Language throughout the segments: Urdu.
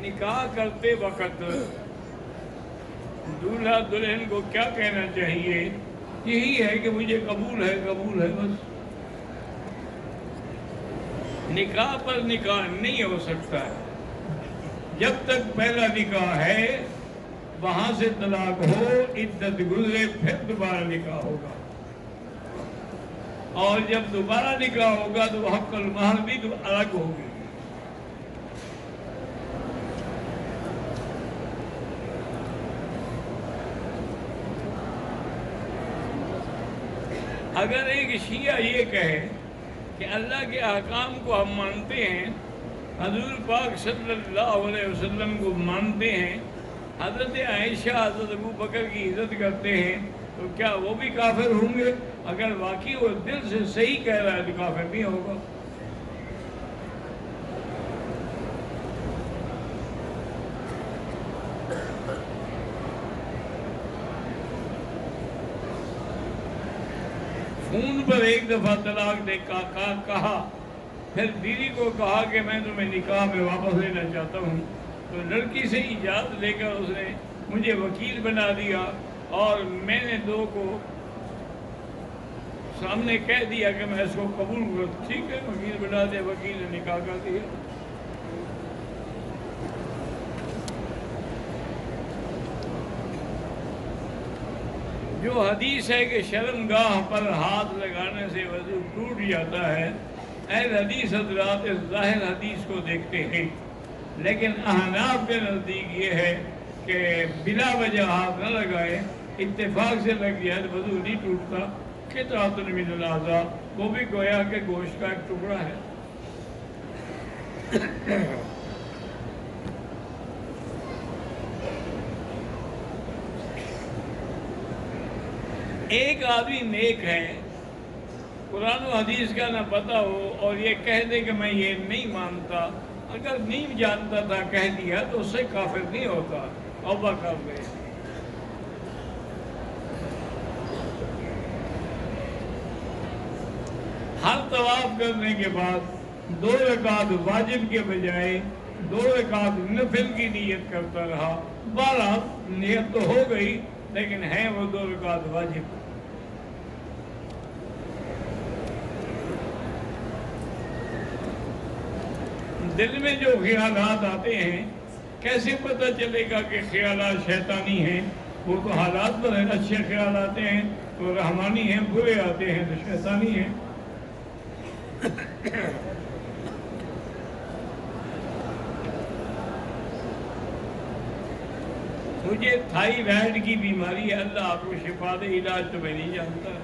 نکاح کرتے وقت دولہا دلہن کو کیا کہنا چاہیے؟ یہی ہے کہ مجھے قبول ہے بس. نکاح پر نکاح نہیں ہو سکتا ہے. جب تک پہلا نکاح ہے وہاں سے طلاق ہو، عدت گزرے، پھر دوبارہ نکاح ہوگا. اور جب دوبارہ نکاح ہوگا تو حق المہر بھی تو الگ ہوگی. اگر ایک شیعہ یہ کہے کہ اللہ کے احکام کو ہم مانتے ہیں، حضور پاک صلی اللہ علیہ وسلم کو مانتے ہیں، حضرت عائشہ حضرت ابو بکر کی عزت کرتے ہیں، تو کیا وہ بھی کافر ہوں گے؟ اگر واقعی وہ دل سے صحیح کہہ رہا ہے تو کافر نہیں ہوگا. فون پر ایک دفعہ طلاق دے کہا، پھر بیوی کو کہا کہ میں تمہیں نکاح میں واپس لینا چاہتا ہوں، تو لڑکی سے اجازت لے کر اس نے مجھے وکیل بنا دیا، اور میں نے دو کو سامنے کہہ دیا کہ میں اس کو قبول کرتا. ٹھیک ہے، وکیل بنا دیا، وکیل نے نکاح کر دیا. جو حدیث ہے کہ شرمگاہ پر ہاتھ لگانے سے وضو ٹوٹ جاتا ہے، اہل حدیث حضرات اس ظاہر حدیث کو دیکھتے ہیں، لیکن احناف کے نزدیک یہ ہے کہ بلا وجہ ہاتھ نہ لگائے، اتفاق سے لگ جائے تو وضو نہیں ٹوٹتا. قطعۃ من الاعضاء، وہ بھی گویا کہ گوشت کا ایک ٹکڑا ہے. ایک آدمی نیک ہے، قرآن و حدیث کا نہ پتہ ہو، اور یہ کہہ دے کہ میں یہ نہیں مانتا. اگر نہیں جانتا تھا کہہ دیا تو اس سے کافر نہیں ہوتا. توبہ کر لے. ہر طواف کرنے کے بعد 2 رکعت واجب کے بجائے 2 رکعت نفل کی نیت کرتا رہا. بہرحال نیت تو ہو گئی، لیکن ہیں وہ 2 رکعت واجب. دل میں جو خیالات آتے ہیں، کیسے پتہ چلے گا کہ خیالات شیطانی ہیں؟ وہ تو حالات پر ہیں. اچھے خیال آتے ہیں تو رحمانی ہیں، برے آتے ہیں تو شیطانی ہیں. مجھے تھائیرائیڈ کی بیماری ہے، اللہ آپ کو شفا دے. علاج تو میں نہیں جانتا.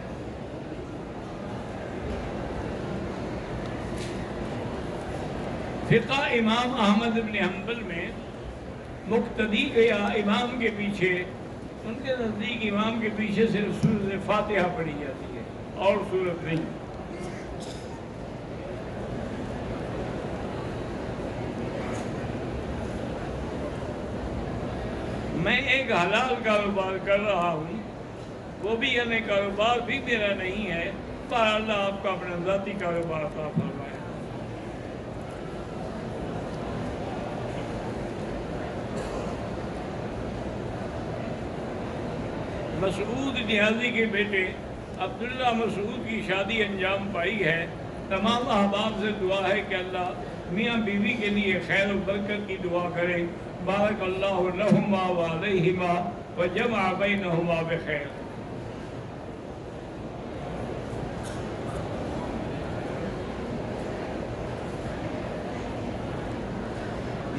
فقہ امام احمد بن حنبل میں مقتدی یا امام کے پیچھے، ان کے نزدیک امام کے پیچھے صرف سورۃ فاتحہ پڑھی جاتی ہے اور سورت نہیں. میں ایک حلال کاروبار کر رہا ہوں، وہ بھی یعنی کاروبار بھی میرا نہیں ہے، پر اللہ آپ کا اپنا ذاتی کاروبار عطا فرمائے. مسعود نیازی کے بیٹے عبداللہ مسعود کی شادی انجام پائی ہے. تمام احباب سے دعا ہے کہ اللہ میاں بیوی کے لیے خیر و برکت کی دعا کرے. بارک اللہ لہما وعلیہما وجمع بینہما بخیر.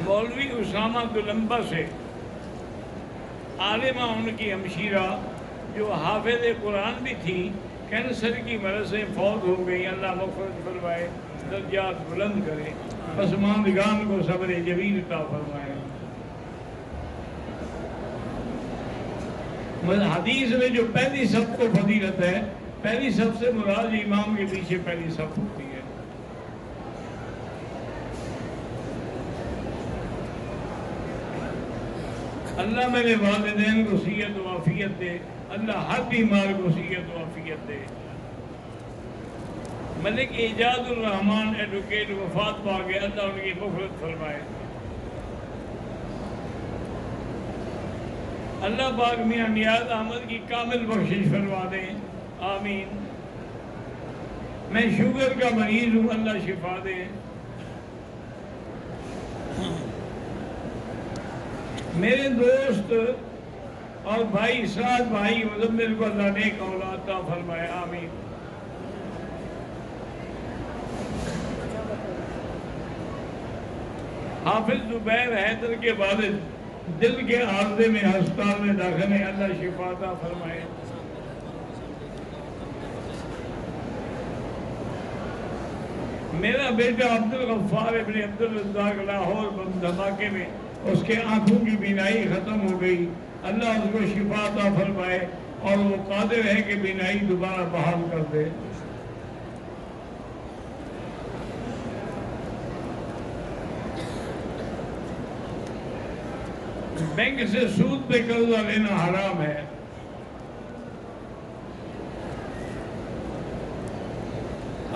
مولوی اسامہ دلمبا سے عالمہ ان کی ہمشیرہ جو حافظ قرآن بھی تھی، کینسر کی مرض سے فوت ہو گئی. اللہ مغفرت فرمائے، درجات بلند کرے، پسماندگان کو صبر جمیل عطا فرمائے. حدیث میں جو پہلی صف کو فضیلت ہے، پہلی صف سے مراد امام کے پیچھے پہلی صف ہوتی ہے. اللہ میرے والدین کو صحت و عافیت دے. اللہ ہر بیمار کو صحت و عافیت دے. ملک ایجاد الرحمان ایڈوکیٹ وفات پا گئے، اللہ ان کی مغفرت فرمائے. اللہ پاک میاں نیاز احمد کی کامل بخشش فرما دیں، آمین۔ میں شوگر کا مریض ہوں، اللہ شفا دے۔ میرے دوست اور بھائی سعد بھائی مزمل کو اللہ نیک اولاد عطا فرمائے، آمین۔ حافظ زبیر حیدر کے والد دل کے عارضے میں ہسپتال میں داخل ہیں، اللہ شفا عطا فرمائے۔ میرا بیٹا عبدالغفار ابن عبدالرزاق لاہور بم دھماکے میں اس کے آنکھوں کی بینائی ختم ہو گئی، اللہ اس کو شفا عطا فرمائے اور وہ قادر ہے کہ بینائی دوبارہ بحال کر دے۔ بینک سے سود پہ قرضہ لینا حرام ہے۔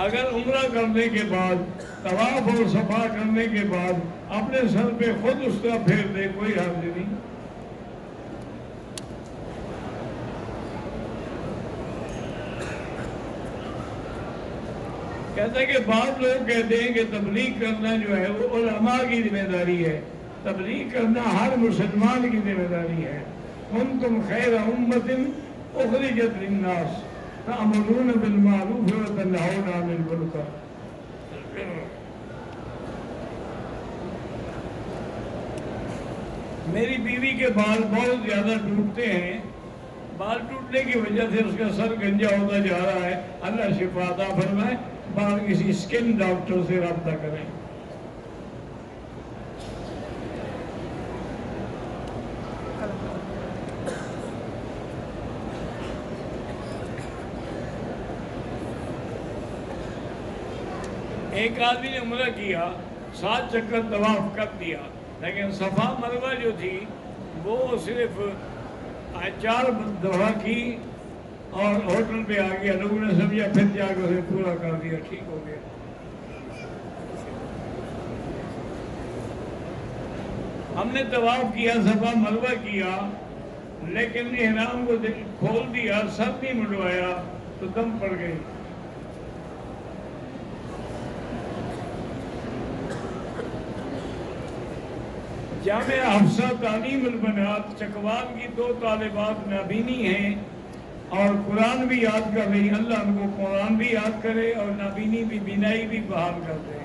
اگر عمرہ کرنے کے بعد طواف اور صفا کرنے کے بعد اپنے سر پہ خود اس کا پھیر دے، کوئی حرج نہیں۔ کہتے ہیں کہ بعض لوگ کہتے ہیں کہ تبلیغ کرنا جو ہے وہ علماء کی ذمہ داری ہے، تبلیغ کرنا ہر مسلمان کی ذمہ داری ہے۔ کنتم خیر امۃ اخرجت للناس تأمرون بالمعروف وتنہون عن المنکر۔ میری بیوی کے بال بہت زیادہ ٹوٹتے ہیں، بال ٹوٹنے کی وجہ سے اس کا سر گنجا ہوتا جا رہا ہے، اللہ شفا عطا فرمائے۔ بال کسی سکن ڈاکٹر سے رابطہ کریں۔ ایک آدمی نے عمرہ کیا، 7 چکر طواف کر دیا، لیکن صفا مروہ جو تھی وہ صرف 4 دفعہ کی اور ہوٹل پہ آ گیا، لوگوں نے سمجھا، پھر جا کے اسے پورا کر دیا، ٹھیک ہو گیا۔ ہم نے طواف کیا، صفا مروہ کیا، لیکن احرام کو کھول دیا، سر نہیں منڈوایا تو دم پڑ گئی۔ جامعہ حفصہ تعلیم البنات چکوال کی 2 طالبات نابینی ہیں اور قرآن بھی یاد کر رہی، اللہ ان کو قرآن بھی یاد کرے اور نابینی بھی، بینائی بھی بحال کر دے۔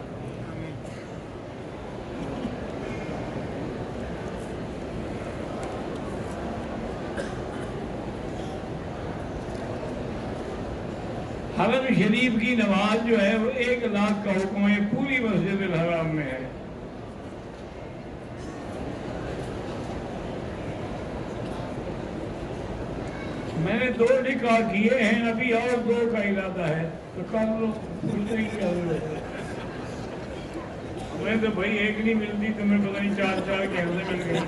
حرم شریف کی نماز جو ہے وہ 1 لاکھ کا حکم ہے، پوری مسجد الحرام میں ہے۔ میں نے 2 نکاح کیے ہیں، ابھی اور 2 کا ارادہ ہے، تو کل لوگ پوچھتے ہی کیا ہمیں تو بھائی 1 نہیں ملتی، تمہیں پتہ نہیں 4 کے حصے مل گئے۔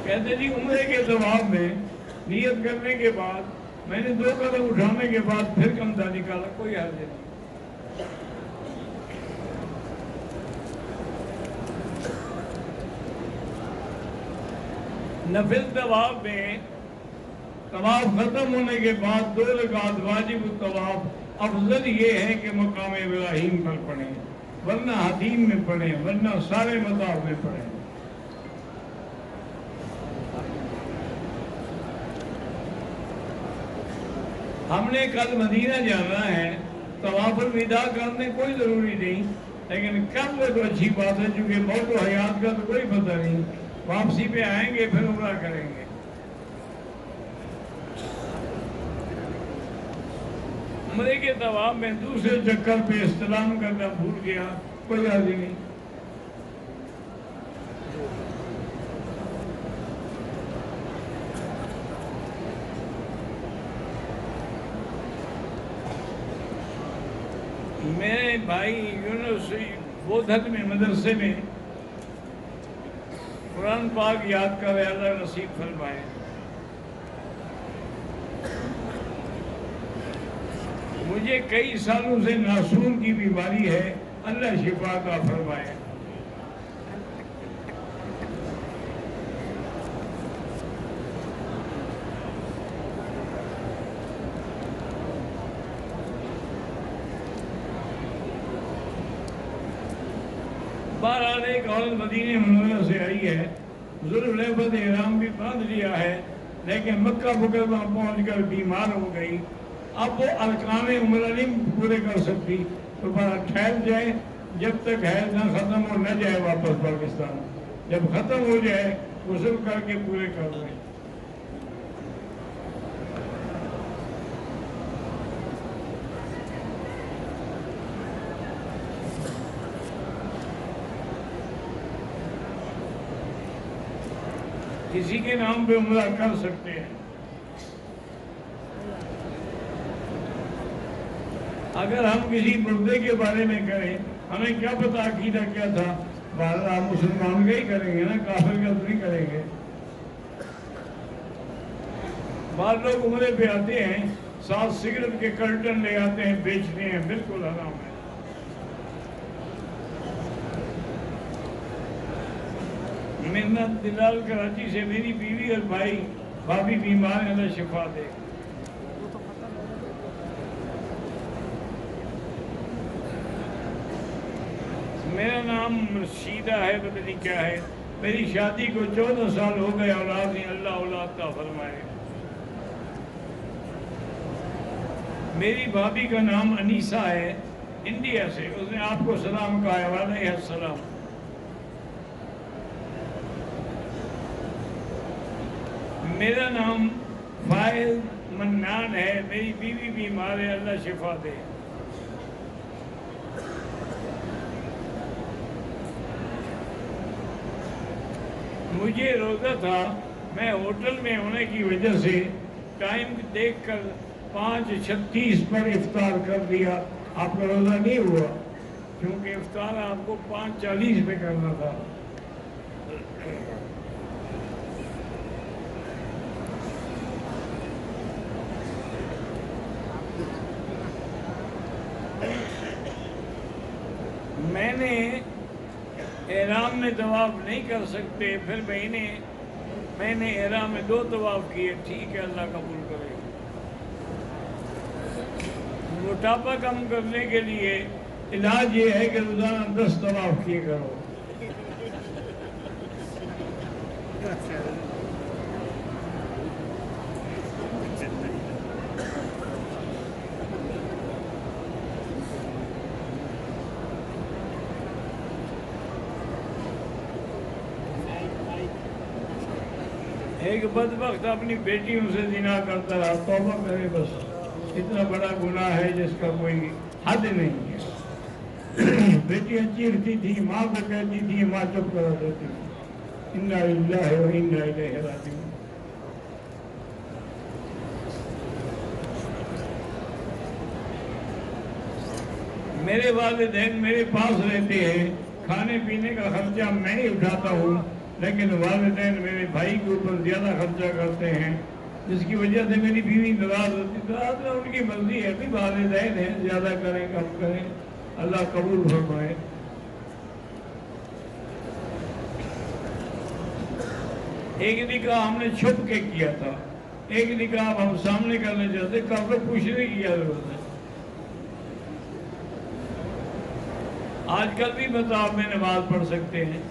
کہتے جی عمرے کے طواف میں نیت کرنے کے بعد میں نے 2 قدم اٹھانے کے بعد پھر کمتا نکالا، کوئی حرج نہیں۔ نفل طواف میں طواف ختم ہونے کے بعد 2 رکعت واجب الطواف افضل یہ ہے کہ مقام ابراہیم پر پڑھیں، ورنہ حتیم میں پڑھیں، ورنہ سارے مطاف میں پڑھیں۔ ہم نے کل مدینہ جانا ہے، طواف الوداع کرنے کوئی ضروری نہیں، لیکن کل وہ تو اچھی بات ہے، چونکہ موت و حیات کا تو کوئی پتہ نہیں، واپسی پہ آئیں گے پھر عمرہ کریں گے۔ عمرے کے طواف میں دوسرے چکر پہ استلام کرنا بھول گیا، کوئی حرج نہیں۔ میرے بھائی یونیورسٹی بودھک میں مدرسے میں قرآن پاک یاد کا وعدہ نصیب فرمائے۔ مجھے کئی سالوں سے ناسور کی بیماری ہے، اللہ شفا عطا فرمائے۔ بہرحال ایک عورت مدینہ منورہ سے آئی ہے، ذوالحلیفہ احرام بھی باندھ لیا ہے، لیکن مکہ مکرمہ پہنچ کر بیمار ہو گئی. اب وہ ارکان عمرہ نہیں پورے کر سکتی، تو بڑا ٹھہر جائے جب تک حیض نہ ختم ہو، نہ جائے واپس پاکستان. جب ختم ہو جائے غسل کر کے پورے کر لیں. کسی کے نام پہ عمرہ کر سکتے ہیں. اگر ہم کسی مردے کے بارے میں کریں، ہمیں کیا پتا عقیدہ کیا تھا، بہرحال آپ مسلمان کا ہی کریں گے نا، کافر کا تو نہیں کریں گے. بعض لوگ عمرے پہ آتے ہیں، ساتھ سگریٹ کے کرٹن لے آتے ہیں، بیچتے ہیں، بالکل حرام ہے. محمد دلال کراچی سے، میری بیوی اور بھابھی بیمار ہیں، اللہ شفا دے. میرا نام رشیدہ ہے، پتہ نہیں کیا ہے. میری شادی کو 14 سال ہو گئے، اولاد نہیں، اللہ اولاد کا فرمائے. میری بھابھی کا نام انیسہ ہے، انڈیا سے، اس نے آپ کو سلام کہا ہے. وعلیہ السلام. میرا نام فائز منان ہے، میری بیوی بیمار ہے، اللہ شفا دے. مجھے روزہ تھا، میں ہوٹل میں ہونے کی وجہ سے ٹائم دیکھ کر 5:36 پر افطار کر دیا. آپ کا روزہ نہیں ہوا، کیونکہ افطار آپ کو 5:40 پہ کرنا تھا. میں نے احرام میں طواف نہیں کر سکتے، پھر میں نے احرام میں 2 طواف کیے. ٹھیک ہے، اللہ قبول کرے. موٹاپا کم کرنے کے لیے علاج یہ ہے کہ روزانہ 10 طواف کیے کرو. ایک بدبخت اپنی بیٹیوں سے زنا کرتا رہا. توبہ کرے، بس اتنا بڑا گناہ ہے جس کا کوئی حد نہیں ہے. بیٹیاں چیختی تھی، ماں کو کہتی تھی، ماں چپ کرا دیتی تھی. انا للہ و انا الیہ راجعون. میرے والدین میرے پاس رہتے ہیں، کھانے پینے کا خرچہ میں ہی اٹھاتا ہوں، لیکن والدین میرے بھائی کے اوپر زیادہ خرچہ کرتے ہیں، جس کی وجہ سے میری بیوی ناراض ہوتی. ناراض ان کی مرضی ہے، بھی والدین ہیں، زیادہ کریں کم کریں، اللہ قبول فرمائے. ایک نکاح ہم نے چھپ کے کیا تھا، ایک نکاح ہم سامنے کرنے چاہتے، کب تک پوچھنے کی کیا ضرورت ہے. آج کل بھی مطلب میں نماز پڑھ سکتے ہیں.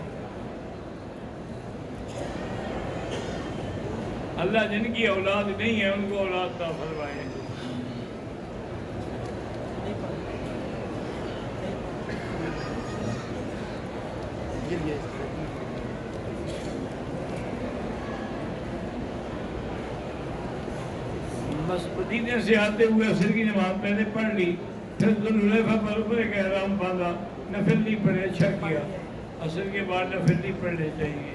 اللہ جن کی اولاد نہیں ہے ان کو اولاد عطا فرمائے. بس مدینے سے آتے ہوئے عصر کی نماز پہلے پڑھ لی، پھر ذوالحلیفہ پر عمرے کا احرام باندھا، نفل نہیں پڑھے. اچھا کیا، عصر کے بعد نفل نہیں پڑھنے چاہیے.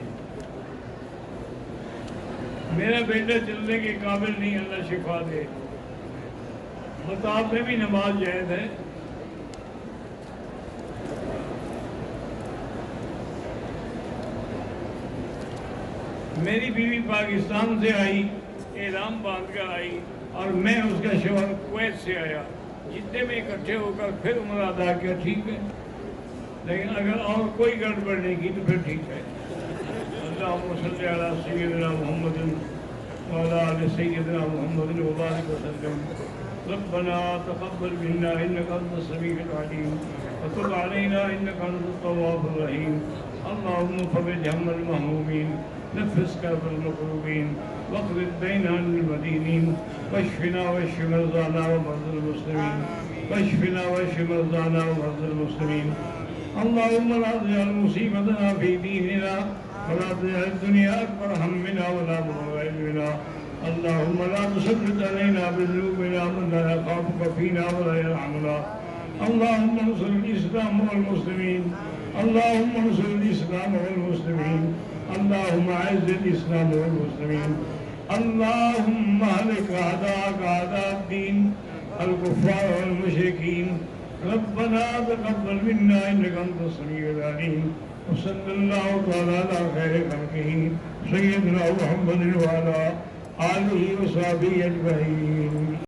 میرا بیٹا چلنے کے قابل نہیں، اللہ شفا دے. مطاف میں بھی نماز جائز ہے. میری بیوی پاکستان سے آئی، احرام باندھ کر آئی، اور میں اس کا شوہر کویت سے آیا. جتنے میں اکٹھے ہو کر پھر عمرہ ادا کیا، ٹھیک ہے. لیکن اگر اور کوئی گڑبڑ نہیں کی تو پھر ٹھیک ہے. اللہم صلی علی سیدنا محمد وعلی آل سیدنا محمد وبارک وسلم. ربنا تقبل منا إنك أنت السميع العليم وتب علينا إنك أنت التواب الرحيم. اللهم فرج هم المهمومين، نفس كرب المكروبين، واقض الدين عن المدينين، واشفنا واشف مرضانا ومرضى المسلمين، واشفنا واشف مرضانا ومرضى المسلمين. اللهم لا تجعل مصيبتنا في ديننا ولا تجعل الدنيا أكبر همنا ولا مبلغ علمنا. اللهم لا تسلط علينا بذنوبنا من لا يخافك فينا ولا يرحمنا. اللهم انصر الإسلام والمسلمين، اللهم انصر الإسلام والمسلمين، اللهم أعز الإسلام والمسلمين. اللهم اهلك أعداءك أعداء الدين الكفار والمشركين. ربنا تقبل منا إنك أنت السميع العليم. وصلى الله تعالى على خير خلقه سيدنا محمد وعلى آله وصحبه أجمعين.